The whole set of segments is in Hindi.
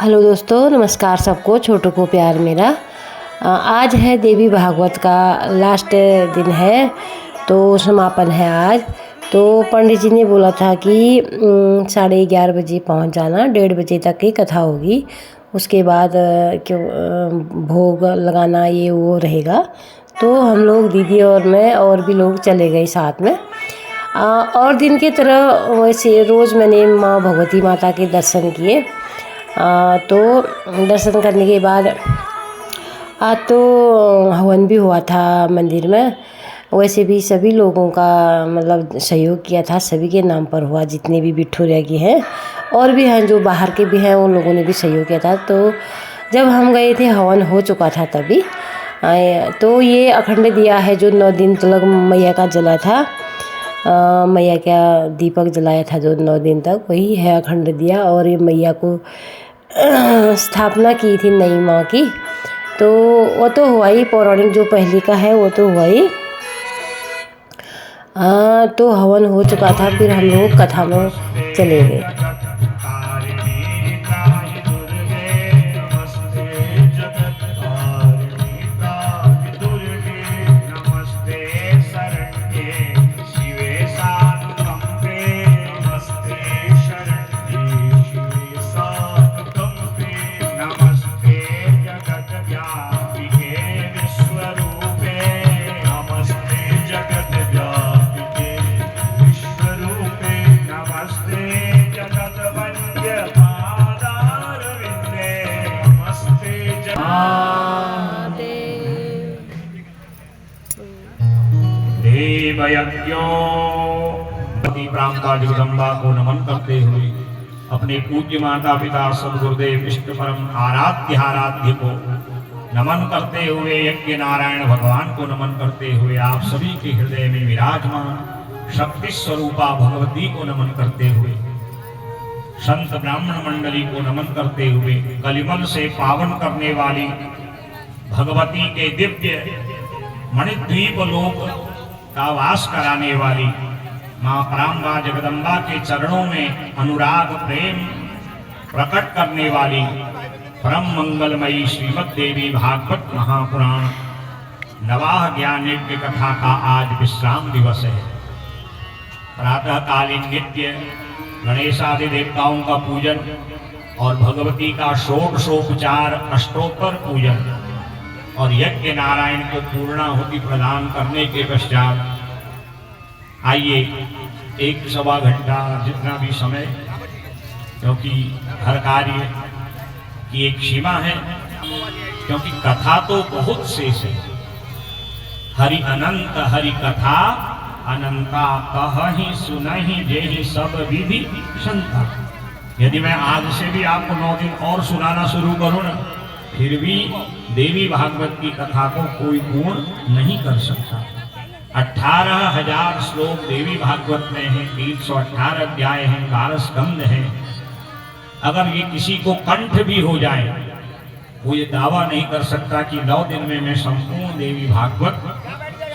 हेलो दोस्तों, नमस्कार सबको। छोटों को प्यार मेरा। आज है देवी भागवत का लास्ट दिन है, तो समापन है आज। तो पंडित जी ने बोला था कि 11:30 बजे पहुंच जाना, 1:30 बजे तक की कथा होगी। उसके बाद क्यों भोग लगाना ये वो रहेगा। तो हम लोग, दीदी और मैं और भी लोग चले गए साथ में। और दिन की तरह वैसे रोज़ मैंने माँ भगवती माता के दर्शन किए। तो दर्शन करने के बाद आज तो हवन भी हुआ था मंदिर में। वैसे भी सभी लोगों का मतलब सहयोग किया था, सभी के नाम पर हुआ, जितने भी बिट्ठू रह हैं और भी हैं जो बाहर के भी हैं, उन लोगों ने भी सहयोग किया था। तो जब हम गए थे हवन हो चुका था तभी। तो ये अखंड दिया है जो 9 दिन तक मैया का जला था। मैया का दीपक जलाया था जो 9 दिन तक, वही है अखंड दिया। और ये मैया को स्थापना की थी नई माँ की, तो वो तो हुआ ही। पौराणिक जो पहले का है वो तो हुआ ही। तो हवन हो चुका था, फिर हम लोग कथा में चले गए। ब्राह्मणा जगदम्बा को नमन करते हुए अपने पूज्य माता पिता सदगुरुदेव इष्ट परम आराध्य को नमन करते हुए, यज्ञ नारायण भगवान को नमन करते हुए, आप सभी के हृदय में विराजमान शक्ति स्वरूपा भगवती को नमन करते हुए, संत ब्राह्मण मंडली को नमन करते हुए, कलिमल से पावन करने वाली भगवती के दिव्य मणिद्वीप लोक का वास कराने वाली माँ पराम्बा जगदम्बा के चरणों में अनुराग प्रेम प्रकट करने वाली परम मंगलमयी श्रीमद् देवी भागवत महापुराण नवाह ज्ञान यज्ञ कथा का आज विश्राम दिवस है। प्रातःकालीन नित्य गणेशादि देवताओं का पूजन और भगवती का षोडशोपचार अष्टोत्तर पूजन और यज्ञ नारायण को पूर्णाहुति प्रदान करने के पश्चात आइए 1-1.25 घंटा जितना भी समय, क्योंकि हर कार्य की एक सीमा है, क्योंकि कथा तो बहुत शेष है। हरि अनंत हरि कथा अनंता कहि सुनहि जेहि सब विधि संता। यदि मैं आज से भी आपको 9 दिन और सुनाना शुरू करूं ना, फिर भी देवी भागवत की कथा को कोई पूर्ण नहीं कर सकता। 18,000 श्लोक देवी भागवत में हैं, 318 अध्याय हैं, 12 स्कंद हैं। अगर ये किसी को कंठ भी हो जाए, वो ये दावा नहीं कर सकता कि 9 दिन में मैं संपूर्ण देवी भागवत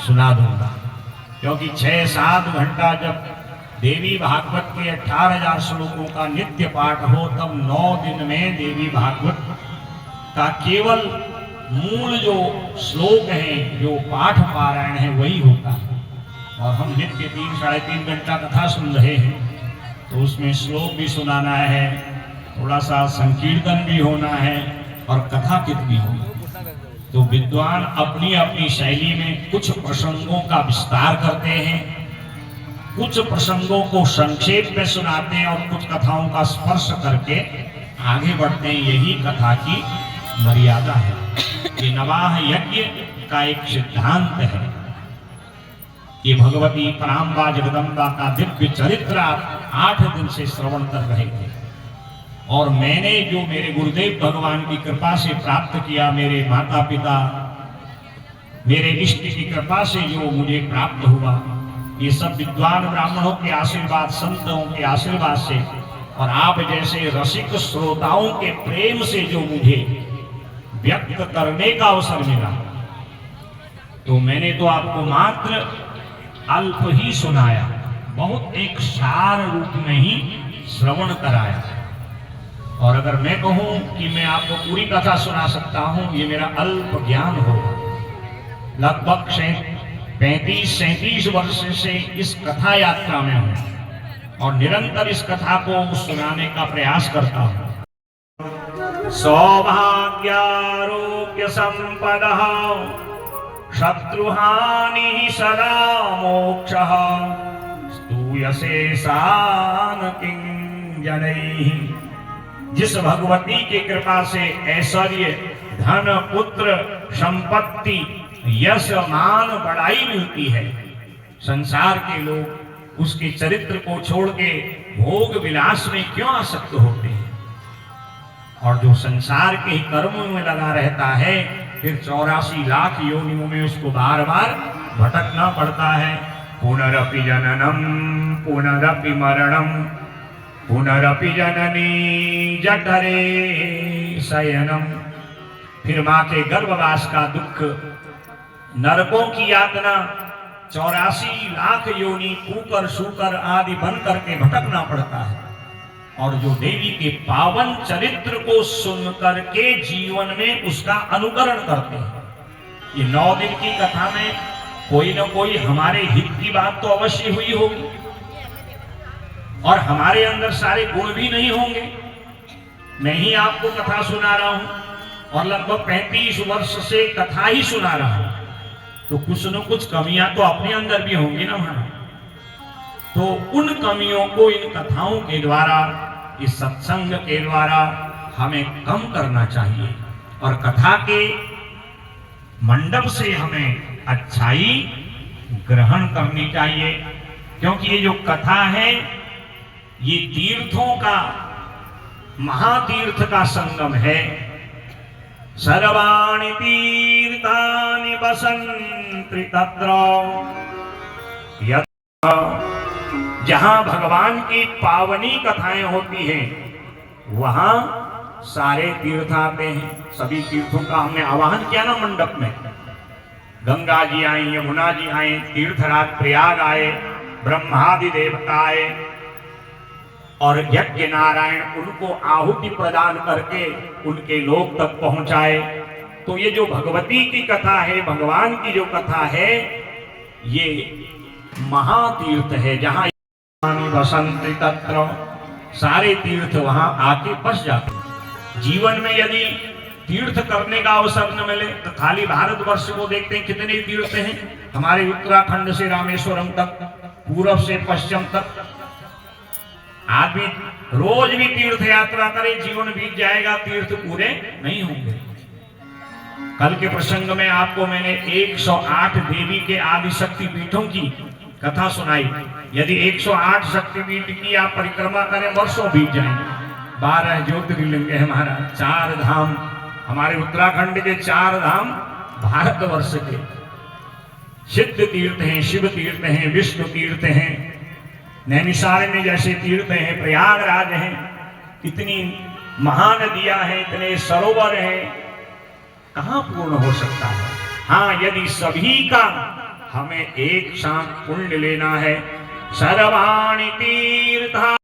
सुना दूंगा, क्योंकि 6-7 घंटा जब देवी भागवत के 18,000 श्लोकों का नित्य पाठ हो, तब 9 दिन में देवी भागवत का केवल मूल जो श्लोक हैं, जो पाठ पारायण है, वही होता है। और हम नित्य 3-3.5 घंटा कथा सुन रहे हैं, तो उसमें श्लोक भी सुनाना है, थोड़ा सा संकीर्तन भी होना है और कथाकित भी होना। तो विद्वान अपनी अपनी शैली में कुछ प्रसंगों का विस्तार करते हैं, कुछ प्रसंगों को संक्षेप में सुनाते हैं और कुछ कथाओं का स्पर्श करके आगे बढ़ते हैं। यही कथा की मर्यादा है। ये नवाह यज्ञ का एक सिद्धांत है कि भगवती पराम्बा जगदम्बा का दिव्य चरित्र आप 8 दिन से श्रवण कर रहे थे, और मैंने जो मेरे गुरुदेव भगवान की कृपा से प्राप्त किया, मेरे माता पिता, मेरे इष्ट की कृपा से जो मुझे प्राप्त हुआ, ये सब विद्वान ब्राह्मणों के आशीर्वाद, संतों के आशीर्वाद से और आप जैसे रसिक श्रोताओं के प्रेम से जो मुझे व्यक्त करने का अवसर मिला, तो मैंने तो आपको मात्र अल्प ही सुनाया, बहुत एक सार रूप में ही श्रवण कराया। और अगर मैं कहूं कि मैं आपको पूरी कथा सुना सकता हूं, ये मेरा अल्प ज्ञान होगा। लगभग 35-37 वर्ष से इस कथा यात्रा में हूं और निरंतर इस कथा को सुनाने का प्रयास करता हूं। सौभाग्यारोग्य संपदः शत्रुहानि सदा मोक्षः स्तूयसे सान किंजनैः। जिस भगवती की कृपा से ऐश्वर्य, धन, पुत्र, संपत्ति, यश, मान, बड़ाई मिलती है, संसार के लोग उसके चरित्र को छोड़ के भोग विलास में क्यों आसक्त होते हैं? और जो संसार के ही कर्मों में लगा रहता है, फिर 84 लाख योनियों में उसको बार बार भटकना पड़ता है। पुनरपि जननम पुनरपि मरणम पुनरपि जननी जठरे शयनम। फिर मां के गर्भवास का दुख, नरकों की यातना, 84 लाख योनि कुकर शूकर आदि बन करके भटकना पड़ता है। और जो देवी के पावन चरित्र को सुन करके जीवन में उसका अनुकरण करते हैं। ये 9 दिन की कथा में कोई न कोई हमारे हित की बात तो अवश्य हुई होगी और हमारे अंदर सारे गुण भी नहीं होंगे। मैं ही आपको कथा सुना रहा हूं और लगभग 35 वर्ष से कथा ही सुना रहा हूं, तो कुछ न कुछ कमियां तो अपने अंदर भी होंगी ना हमारे। तो उन कमियों को इन कथाओं के द्वारा, इस सत्संग के द्वारा हमें कम करना चाहिए और कथा के मंडप से हमें अच्छाई ग्रहण करनी चाहिए। क्योंकि ये जो कथा है, ये तीर्थों का, महातीर्थ का संगम है। सर्वाणि तीर्थानि वसन्ति तत्र, जहां भगवान की पावनी कथाएं होती हैं वहां सारे तीर्थ आते हैं। सभी तीर्थों का हमने आवाहन किया ना मंडप में। गंगा जी आए, यमुना जी आए, तीर्थराज प्रयाग आए, ब्रह्मादि देवता आए और यज्ञ नारायण उनको आहुति प्रदान करके उनके लोक तक पहुंचाए। तो ये जो भगवती की कथा है, भगवान की जो कथा है, ये महातीर्थ है। जहां बसंत तत्र, सारे तीर्थ वहां आके बस जाते हैं। जीवन में यदि तीर्थ करने का अवसर न मिले तो खाली भारतवर्ष को देखते हैं, कितने तीर्थ हैं हमारे उत्तराखंड से रामेश्वरम तक, पूर्व से पश्चिम तक। आदमी रोज भी तीर्थ यात्रा करे, जीवन बीत जाएगा, तीर्थ पूरे नहीं होंगे। कल के प्रसंग में आपको मैंने 108 देवी के आदि शक्ति पीठों की कथा सुनाई। यदि 108 शक्तिपीठ की आप परिक्रमा करें, वर्षों बीत जाएंगे। 12 ज्योतिर्लिंग है हमारा, 4 धाम हमारे उत्तराखंड के, 4 धाम भारतवर्ष के। सिद्ध तीर्थ हैं, शिव तीर्थ हैं, विष्णु तीर्थ हैं, नैमिषारण्य जैसे तीर्थ हैं, प्रयागराज हैं। इतनी महानदियां हैं, इतने सरोवर हैं, कहां पूर्ण हो सकता है? हाँ, यदि सभी का हमें एक साथ पुण्य लेना है। सर्वाणि तीर्था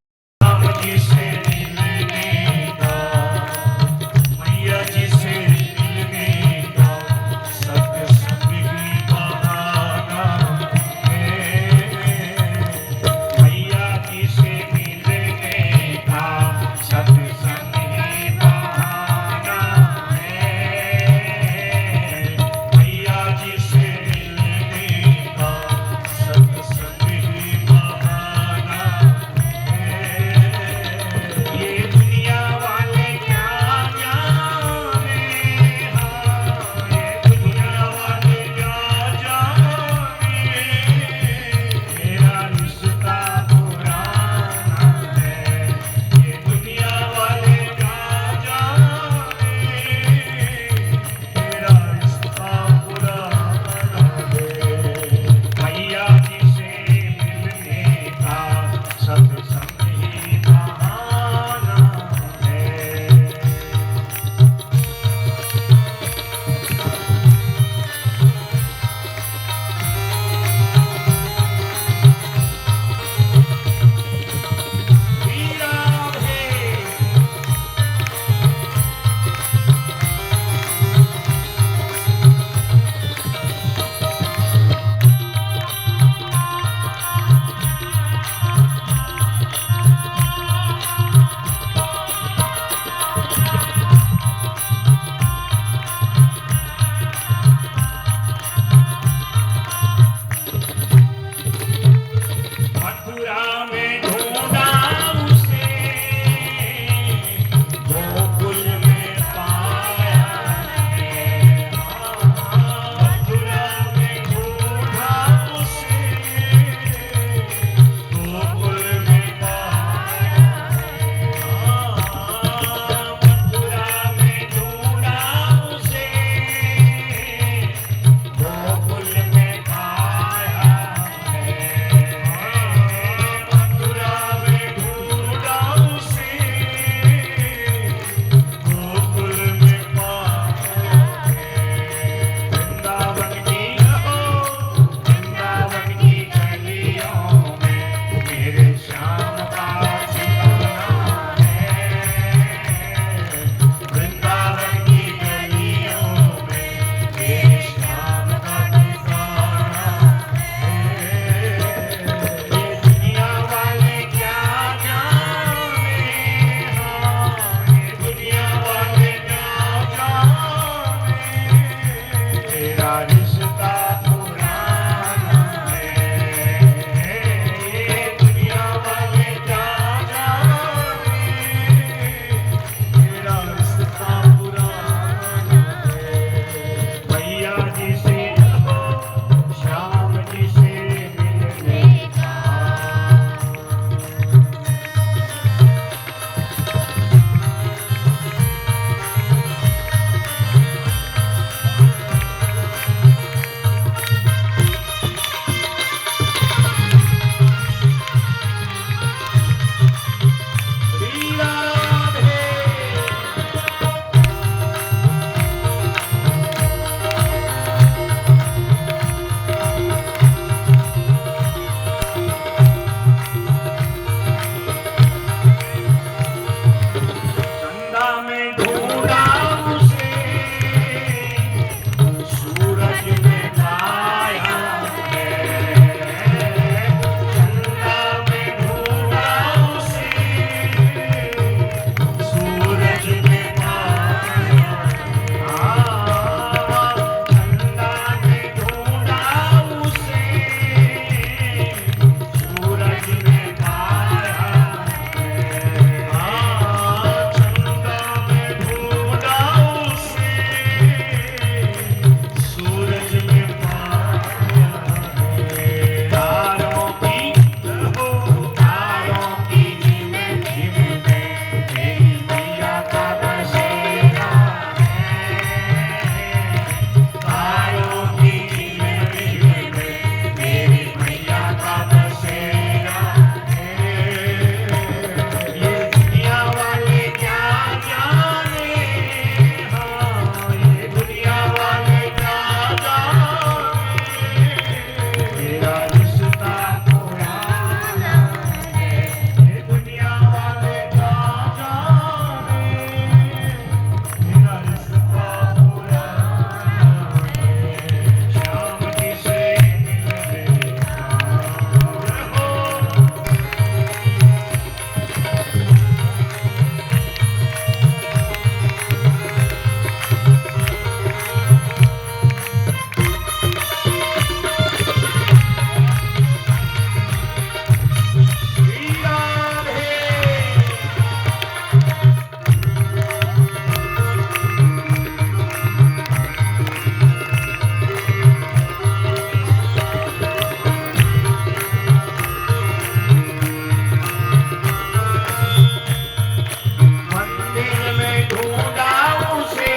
ढूंढा उसे,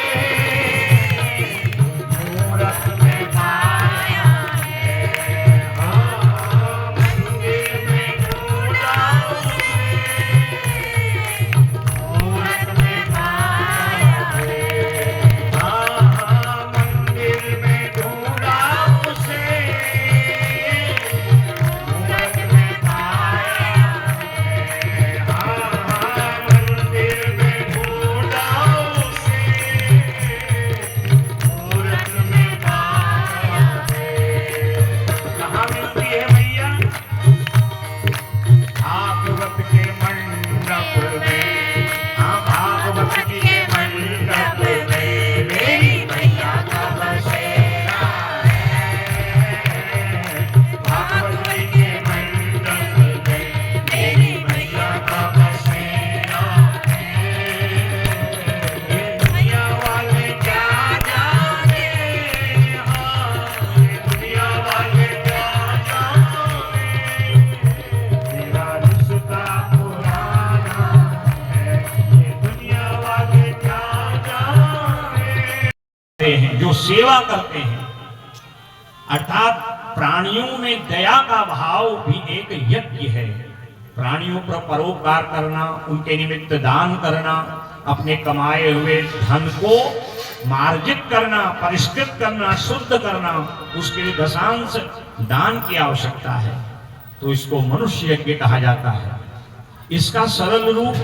मूरत में पाया है। हाँ, मंदिर में ढूंढा उसे, मूरत में पाया है। हाँ, मंदिर में ढूंढा उसे, मूरत में पाया है। हाँ, मंदिर में ढूंढा उसे, मूरत में पाया है। कहाँ मिलती है मैया? भागवत के मंडप में। हाँ, भागवत के मंडप में मेरी मैया का बसेरा है। भागवत के मंडप में मेरी मैया का बसेरा है। ये दुनिया वाले क्या जाने, हाँ, ये दुनिया वाले क्या जाने, तेरा रिश्ता पुराना है। ये दुनिया वाले क्या जाने हैं, जो सेवा करते हैं, अर्थात प्राणियों में दया का भाव भी एक यज्ञ है। प्राणियों पर परोपकार करना, उनके निमित्त दान करना, अपने कमाए हुए धन को मार्जित करना, परिष्कृत करना, शुद्ध करना, उसके लिए दशांश दान की आवश्यकता है। तो इसको मनुष्य यज्ञ कहा जाता है। इसका सरल रूप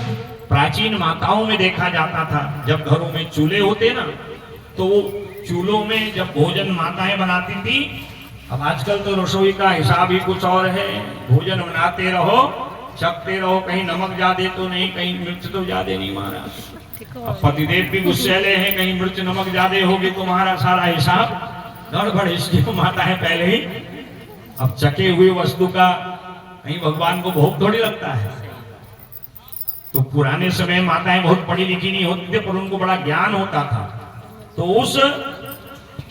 प्राचीन माताओं में देखा जाता था। जब घरों में चूल्हे होते ना, तो चूल्हों में जब भोजन माताएं बनाती थी, अब आजकल तो रसोई का हिसाब ही कुछ और है। भोजन बनाते रहो, चखते रहो, कहीं नमक ज्यादा तो नहीं, कहीं मिर्च तो ज्यादा नहीं महाराज। अब पतिदेव भी गुस्सेले हैं, कहीं मिर्च नमक ज्यादा होगी तो हमारा सारा हिसाब गड़बड़। इसलिए माताएं पहले ही अब चखे हुए वस्तु का कहीं भगवान को भोग थोड़ी लगता है। तो पुराने समय माताएं बहुत पढ़ी लिखी नहीं होती थी, पर उनको बड़ा ज्ञान होता था। तो उस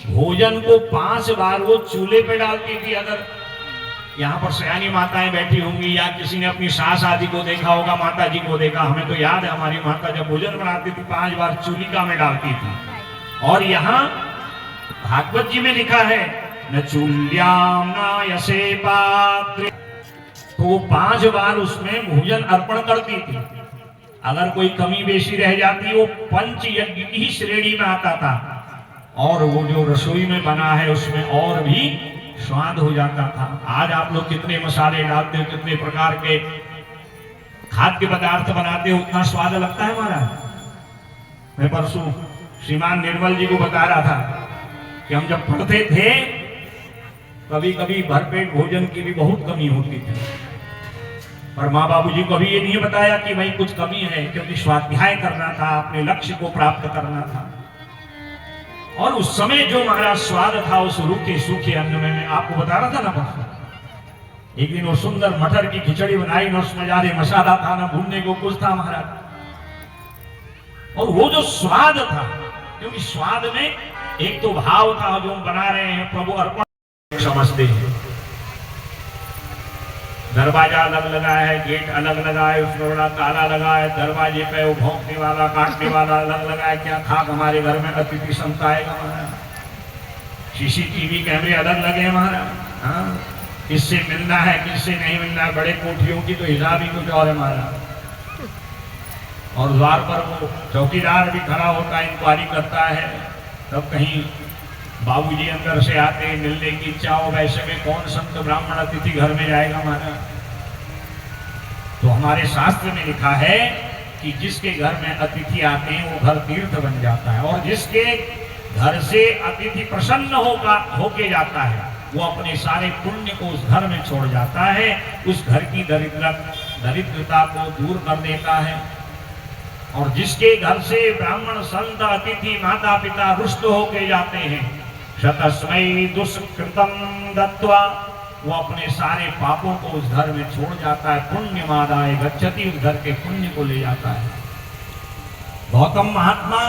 भोजन को 5 बार वो चूल्हे पे डालती थी। अगर यहाँ पर सयानी माताएं बैठी होंगी या किसी ने अपनी सास आदि को देखा होगा, माता जी को देखा, हमें तो याद है हमारी माता जब भोजन बनाती थी 5 बार चूलिका में डालती थी। और यहाँ भागवत जी में लिखा है न चूल्याम नायसे पात्रे, तो वो 5 बार उसमें भोजन अर्पण करती थी। अगर कोई कमी बेशी रह जाती वो पंच यज्ञ की श्रेणी में आता था। और वो जो रसोई में बना है उसमें और भी स्वाद हो जाता था। आज आप लोग कितने मसाले डालते हो, कितने प्रकार के खाद्य पदार्थ बनाते हो, उतना स्वाद लगता है हमारा। मैं परसों श्रीमान निर्मल जी को बता रहा था कि हम जब पढ़ते थे कभी कभी भरपेट भोजन की भी बहुत कमी होती थी, पर माँ बाबू जी को अभी ये नहीं बताया कि भाई कुछ कमी है, क्योंकि स्वाध्याय करना था, अपने लक्ष्य को प्राप्त करना था। और उस समय जो हमारा स्वाद था उस रूखे सूखे अन्न में, मैं आपको बता रहा था ना परसों, एक दिन वो सुंदर मटर की खिचड़ी बनाई ना, उसमें ज्यादा मसाला था ना भूनने को कुछ था महाराज। और वो जो स्वाद था, क्योंकि स्वाद में एक तो भाव था जो हम बना रहे हैं प्रभु अर्पण समझते हैं। दरवाजा अलग लगा है, गेट अलग लगा है, उसमें बड़ा ताला लगा है, दरवाजे पे वो भौंकने वाला काटने वाला अलग लगा है। क्या खाक हमारे घर में अतिथि संत आएगा महाराज। सीसीटीवी कैमरे अलग लगे हैं महाराज। हाँ, किससे मिलना है किससे नहीं मिलना है, बड़े कोठियों की तो हिसाब ही कुछ और है महाराज। और द्वार पर वो चौकीदार भी खड़ा होता है, इंक्वायरी करता है। तब कहीं बाबूजी अंदर से आते मिलने की इच्छा हो, वैसे में कौन संत ब्राह्मण अतिथि घर में जाएगा महाराज। तो हमारे शास्त्र में लिखा है कि जिसके घर में अतिथि आते हैं वो घर तीर्थ बन जाता है, और जिसके घर से अतिथि प्रसन्न होके जाता है वो अपने सारे पुण्य को उस घर में छोड़ जाता है, उस घर की दरिद्रता को दूर कर देता है। और जिसके घर से ब्राह्मण संत अतिथि माता पिता रुष्ट होके जाते हैं, शतस्मै दुष्कृतम दत्वा, वो अपने सारे पापों को उस घर में छोड़ जाता है। पुण्य मादाय गच्छति, उस घर के पुण्य को ले जाता है। गौतम महात्मा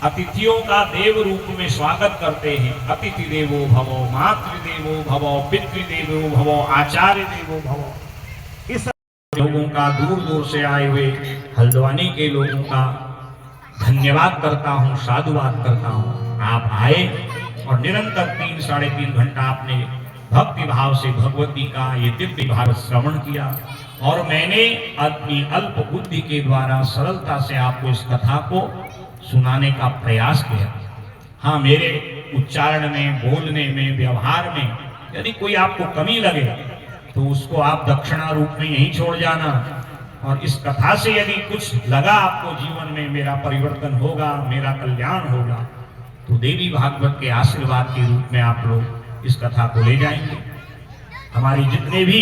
अतिथियों का देव रूप में स्वागत करते हैं। अतिथि देवो भवो, मातृदेवो भवो, पितृदेवो भवो, आचार्य देवो भवो। इस लोगों का दूर दूर से आए हुए हल्द्वानी के लोगों का धन्यवाद करता हूँ, साधुवाद करता हूँ। आप आए और निरंतर 3-3.5 घंटा आपने भक्ति भाव से भगवती का ये दिव्य भाव श्रवण किया और मैंने अपनी अल्प बुद्धि के द्वारा सरलता से आपको इस कथा को सुनाने का प्रयास किया। हाँ, मेरे उच्चारण में, बोलने में, व्यवहार में यदि कोई आपको कमी लगे तो उसको आप दक्षिणा रूप में यहीं छोड़ जाना। और इस कथा से यदि कुछ लगा आपको जीवन में मेरा परिवर्तन होगा, मेरा कल्याण होगा, तो देवी भागवत के आशीर्वाद के रूप में आप लोग इस कथा को ले जाएंगे। हमारे जितने भी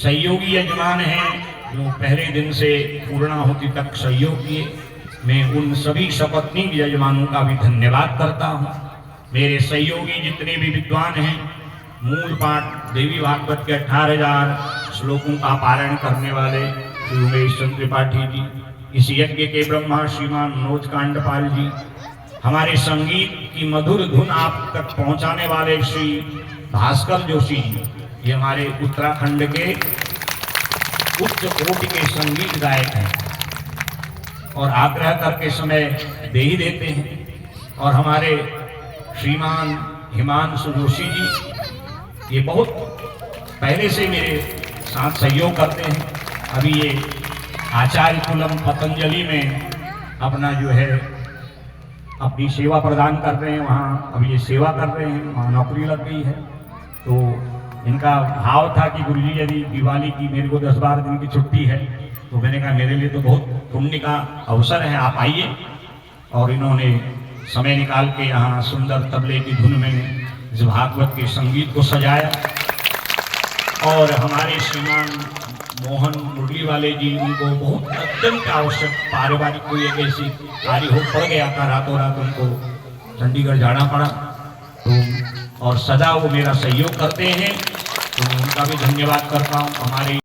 सहयोगी यजमान हैं जो पहले दिन से पूर्णाहुति तक सहयोग किए, मैं उन सभी सपत्नी यजमानों का भी धन्यवाद करता हूँ। मेरे सहयोगी जितने भी विद्वान हैं, मूल पाठ देवी भागवत के 18,000 श्लोकों का पारायण करने वाले श्री उमेश चंद्र त्रिपाठी जी, इस यज्ञ के ब्रह्मा श्रीमान मनोज कांडपाल जी, हमारे संगीत की मधुर धुन आप तक पहुंचाने वाले श्री भास्कर जोशी जी, ये हमारे उत्तराखंड के उच्च कोटि के संगीत गायक हैं और आग्रह करके समय दे ही देते हैं। और हमारे श्रीमान हिमांशु जोशी जी, ये बहुत पहले से मेरे साथ सहयोग करते हैं। अभी ये आचार्य कुलम पतंजलि में अपना जो है अपनी सेवा प्रदान कर रहे हैं, वहाँ अभी ये सेवा कर रहे हैं, वहाँ नौकरी लग गई है। तो इनका भाव था कि गुरुजी यदि दिवाली की मेरे को 10-12 दिन की छुट्टी है, तो मैंने कहा मेरे लिए तो बहुत पुण्य का अवसर है, आप आइए। और इन्होंने समय निकाल के यहाँ सुंदर तबले की धुन में इस भागवत के संगीत को सजाया। और हमारे श्रीमान मोहन मुरली वाले जी, उनको बहुत अत्यंत आवश्यक पारिवारिक कोई एक ऐसी कार्य हो पड़ गया था, रातों रात उनको चंडीगढ़ जाना पड़ा, तो और सदा वो मेरा सहयोग करते हैं, तो मैं उनका भी धन्यवाद करता हूँ। हमारे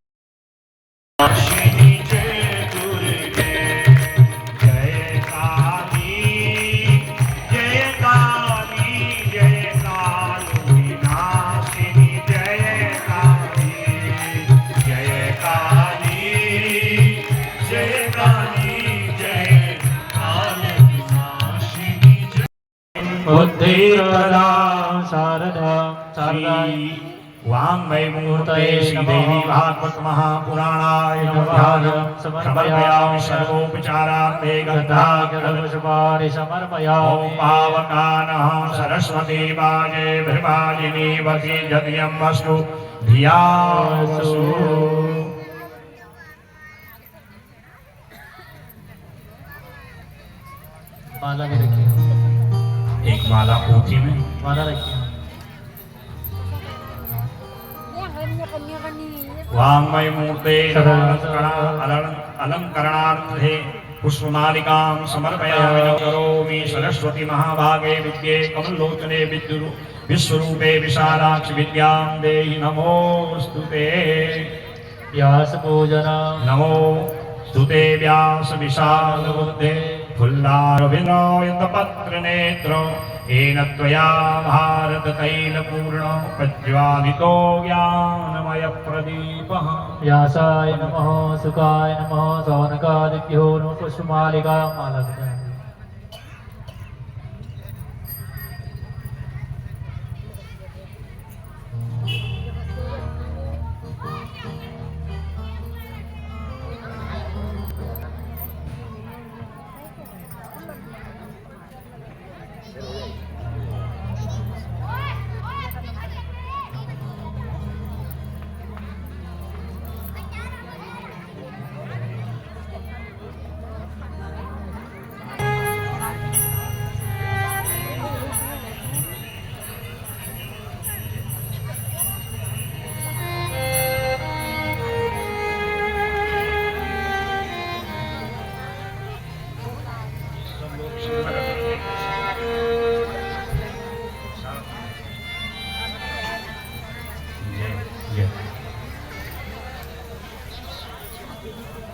बुद्धिर्बला शारदा वाङ्मय मूर्तये श्रीदेवी भागवत महापुराणाय नमः। समर्पयामि सर्वोपचारार्थे गन्धाक्षरपुष्पाणि समर्पयामि। ॐ पावकानः सरस्वती वाजे भृवाजिनी वसी जतियं वस्तु धियासु। माला भी रखिए, एक माला पोथी में माला रखिए। वाङ्मय मूर्ते अलंकरणार्थे पुष्पमालिकां समर्पयामि। करोमि सरस्वती महाभागे विद्ये कमलोचने विश्वरूपे विशालाक्ष विद्यां देहि नमोस्तुते। व्यास पूजन नमो स्तुते व्यास विशाल बुद्धे फुल्लारविंद नेत्र येन त्वया भारत तैलपूर्ण प्रज्वालितो ज्ञानमय प्रदीपः। व्यासाय नमः, सुखाय नमः, सौनकादिभ्यो नमः। पुष्पमालिका माला बजाएं।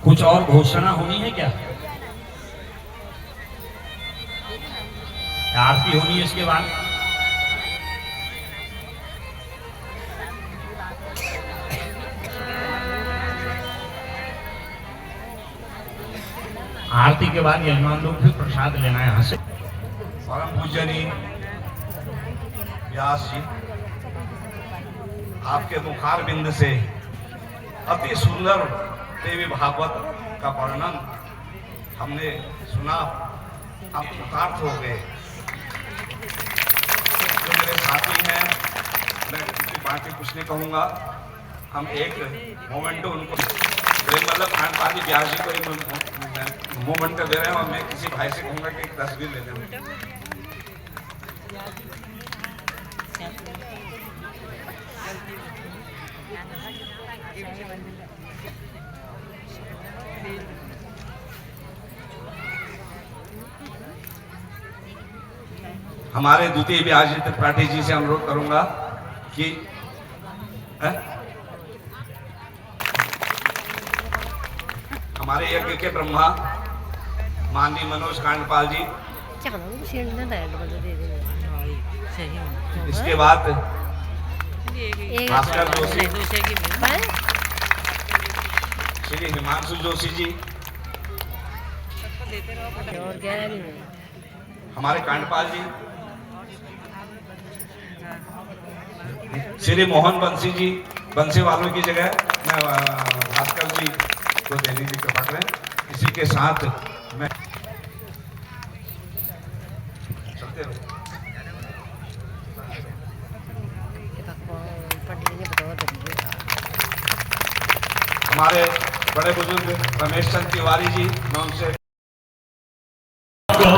कुछ और घोषणा होनी है क्या? आरती होनी है इसके बाद? आरती के बाद यजमान लोग फिर प्रसाद लेना है यहाँ से। परम पूजनीय व्यास जी, आपके मुखार बिंद से अति सुंदर देवी भागवत का वर्णन हमने सुना, हम कृतार्थ हो गए। जो मेरे साथी हैं, मैं किसी बात की कुछ नहीं कहूँगा, हम एक मोमेंट उनको मतलब खानपानी व्यास जी को मोमेंट दे रहे हैं और मैं किसी भाई से कहूँगा कि एक तस्वीर ले लें। हमारे द्वितीय व्यास जी त्रिपाठी जी से अनुरोध करूंगा कि हमारे यज्ञ के ब्रह्मा माननीय मनोज कांडपाल जी, इसके बाद भास्कर जोशी, श्री हिमांशु जोशी जी, हमारे कांडपाल जी, श्री मोहन बंसी जी, बंसी वालों की जगह मैं भास्कर जी को देने की कृपा करें। इसी के साथ मैं चलते रहो। हमारे बड़े बुजुर्ग रमेश चंद तिवारी जी, मैं उनसे को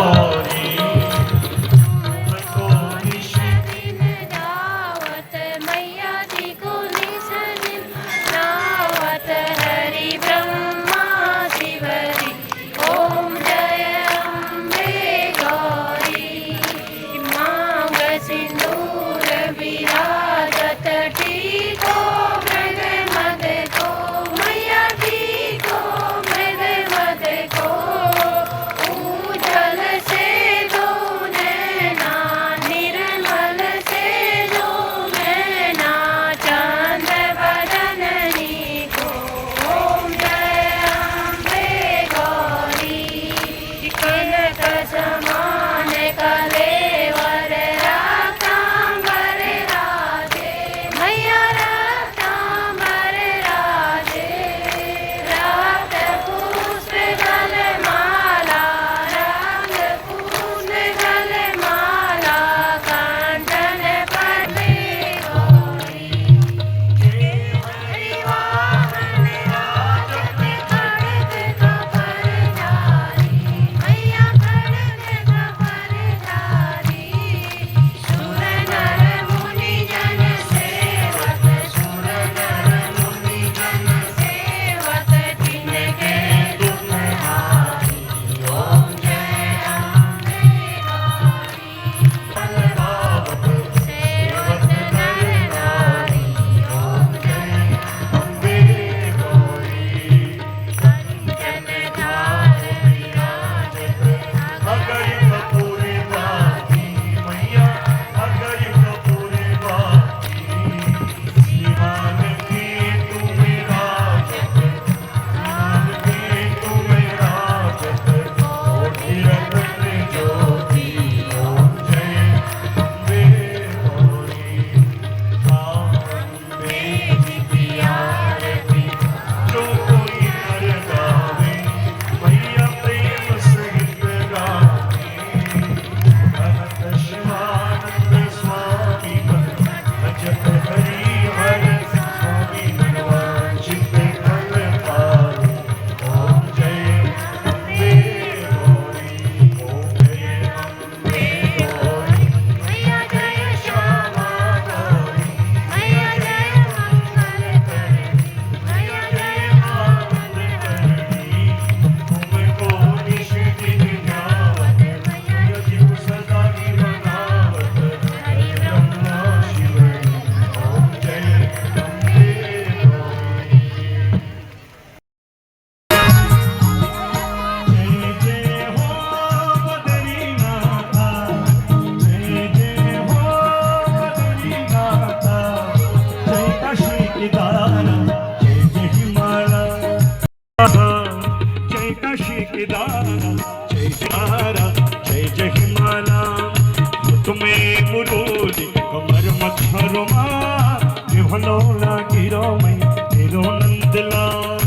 फलोला गिरो मैं मेरो नंदलाल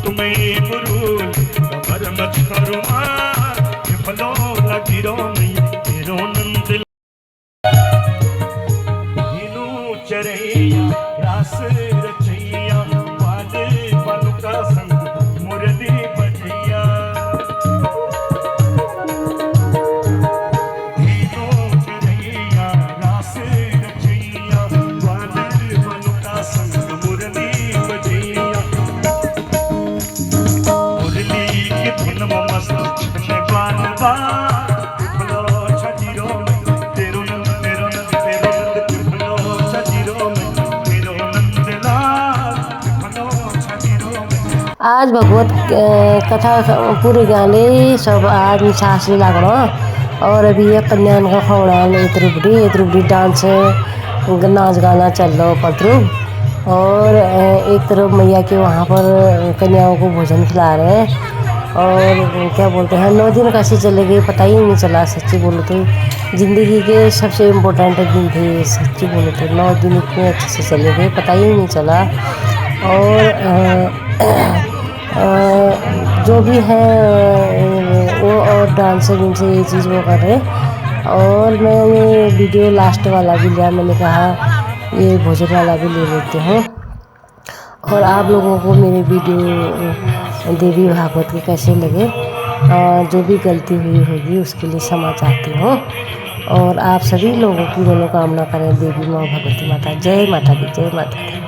तुम्हें बुरूल कबर मत करो फलोला गिरो मैं मेरो नंदलाल चरैया रास रचैया वाले बन का संग मुरली बजैया चरैया रास रचैया वाले बन का संग मुरली बजैया मुरली की धुन में मस्त छने बानवा आज भगवत कथा पूरे गाने सब आज शास्त्री लागण और अभी ये कन्या का खवड़ान इतरुबड़ी डांस नाच गाना चल रहा पत्रुब और एक तरफ मैया के वहाँ पर कन्याओं को भोजन खिला रहे हैं और क्या बोलते हैं 9 दिन कैसे चले गए पता ही नहीं चला। सच्ची बोलो तो ज़िंदगी के सबसे इम्पोर्टेंट दिन थे। सच्ची बोलो तो 9 दिन इतने अच्छे से चले गए पता ही नहीं चला। और जो भी है वो और डांस से ये चीज़ वो कर रहे। और मैंने वीडियो लास्ट वाला भी लिया, मैंने कहा ये भोजन वाला भी ले लेते हैं। और आप लोगों को मेरे वीडियो देवी भागवत के कैसे लगे, जो भी गलती हुई होगी उसके लिए क्षमा चाहती हूँ। और आप सभी लोगों की मनोकामना करें देवी माँ भगवती माता। जय माता दी, जय माता दी।